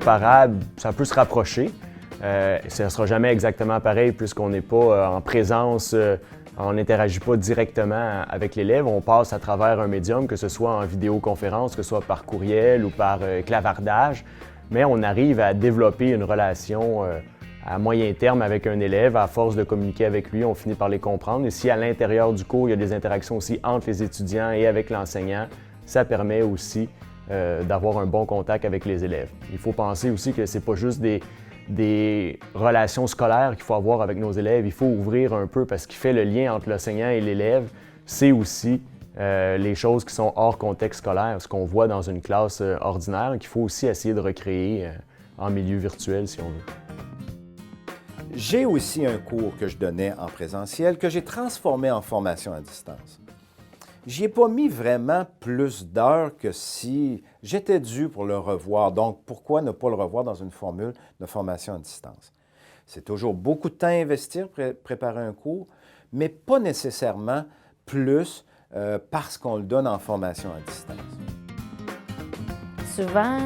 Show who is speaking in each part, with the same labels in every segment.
Speaker 1: comparable, ça peut se rapprocher. Ça ne sera jamais exactement pareil puisqu'on n'est pas en présence, on n'interagit pas directement avec l'élève. On passe à travers un médium, que ce soit en vidéoconférence, que ce soit par courriel ou par clavardage, mais on arrive à développer une relation à moyen terme avec un élève. À force de communiquer avec lui, on finit par les comprendre. Et si à l'intérieur du cours, il y a des interactions aussi entre les étudiants et avec l'enseignant, ça permet aussi d'avoir un bon contact avec les élèves. Il faut penser aussi que ce n'est pas juste des relations scolaires qu'il faut avoir avec nos élèves. Il faut ouvrir un peu parce qu'il fait le lien entre l'enseignant et l'élève. C'est aussi les choses qui sont hors contexte scolaire, ce qu'on voit dans une classe ordinaire, qu'il faut aussi essayer de recréer en milieu virtuel si on veut.
Speaker 2: J'ai aussi un cours que je donnais en présentiel que j'ai transformé en formation à distance. J'y ai pas mis vraiment plus d'heures que si j'étais dû pour le revoir. Donc, pourquoi ne pas le revoir dans une formule de formation à distance? C'est toujours beaucoup de temps à investir pour préparer un cours, mais pas nécessairement plus parce qu'on le donne en formation à distance.
Speaker 3: Souvent,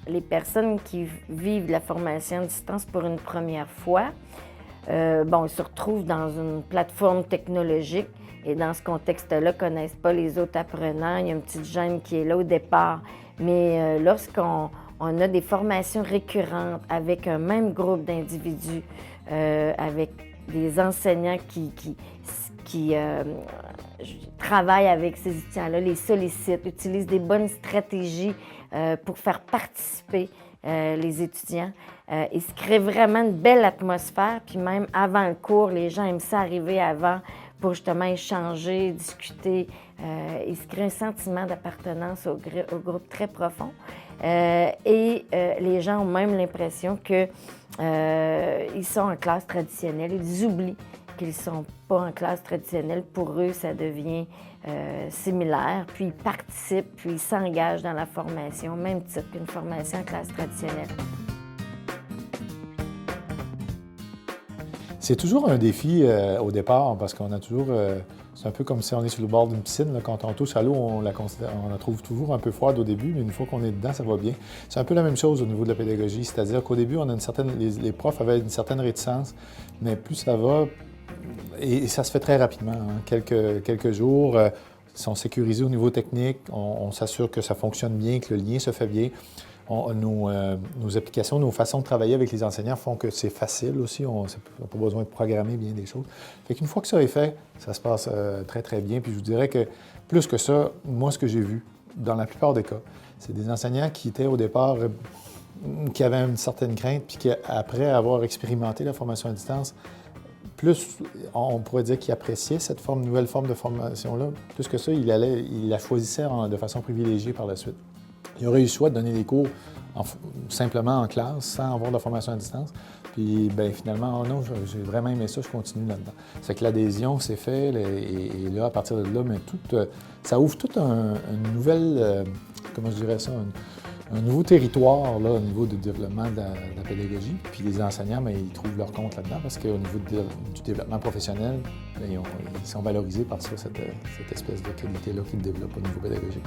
Speaker 3: les personnes qui vivent la formation à distance pour une première fois, ils se retrouvent dans une plateforme technologique et dans ce contexte-là, ne connaissent pas les autres apprenants. Il y a une petite gêne qui est là au départ. Mais lorsqu'on a des formations récurrentes avec un même groupe d'individus, avec des enseignants qui travaillent avec ces étudiants-là, les sollicitent, utilisent des bonnes stratégies pour faire participer les étudiants. Il se crée vraiment une belle atmosphère. Puis même avant le cours, les gens aiment ça arriver avant pour justement échanger, discuter. Il se crée un sentiment d'appartenance au groupe très profond. Et les gens ont même l'impression qu'ils sont en classe traditionnelle. Ils oublient qu'ils ne sont pas en classe traditionnelle. Pour eux, ça devient similaire. Puis ils participent, puis ils s'engagent dans la formation, même titre qu'une formation en classe traditionnelle.
Speaker 4: C'est toujours un défi au départ parce qu'on a toujours... c'est un peu comme si on est sur le bord d'une piscine. Là, quand on touche à l'eau, on la trouve toujours un peu froide au début, mais une fois qu'on est dedans, ça va bien. C'est un peu la même chose au niveau de la pédagogie, c'est-à-dire qu'au début, les profs avaient une certaine réticence, mais plus ça va, et ça se fait très rapidement, hein, quelques jours, ils sont sécurisés au niveau technique, on s'assure que ça fonctionne bien, que le lien se fait bien. Nos applications, nos façons de travailler avec les enseignants font que c'est facile aussi. On n'a pas besoin de programmer bien des choses. Fait qu'une fois que ça est fait, ça se passe très, très bien. Puis je vous dirais que plus que ça, moi, ce que j'ai vu, dans la plupart des cas, c'est des enseignants qui étaient au départ, qui avaient une certaine crainte, puis qui, après avoir expérimenté la formation à distance, plus, on pourrait dire qu'ils appréciaient cette nouvelle forme de formation-là. Plus que ça, ils la choisissaient de façon privilégiée par la suite. Il aurait eu le choix de donner des cours simplement en classe, sans avoir de formation à distance. Puis bien, finalement, oh non, j'ai vraiment aimé ça, je continue là-dedans. C'est que l'adhésion s'est faite, et là, à partir de là, mais ça ouvre tout une nouvelle, comment je dirais ça, un nouveau territoire là, au niveau du développement de la pédagogie. Puis les enseignants, bien, ils trouvent leur compte là-dedans parce qu'au niveau du développement professionnel, bien, ils sont valorisés par ça, cette espèce de qualité-là qu'ils développent au niveau pédagogique.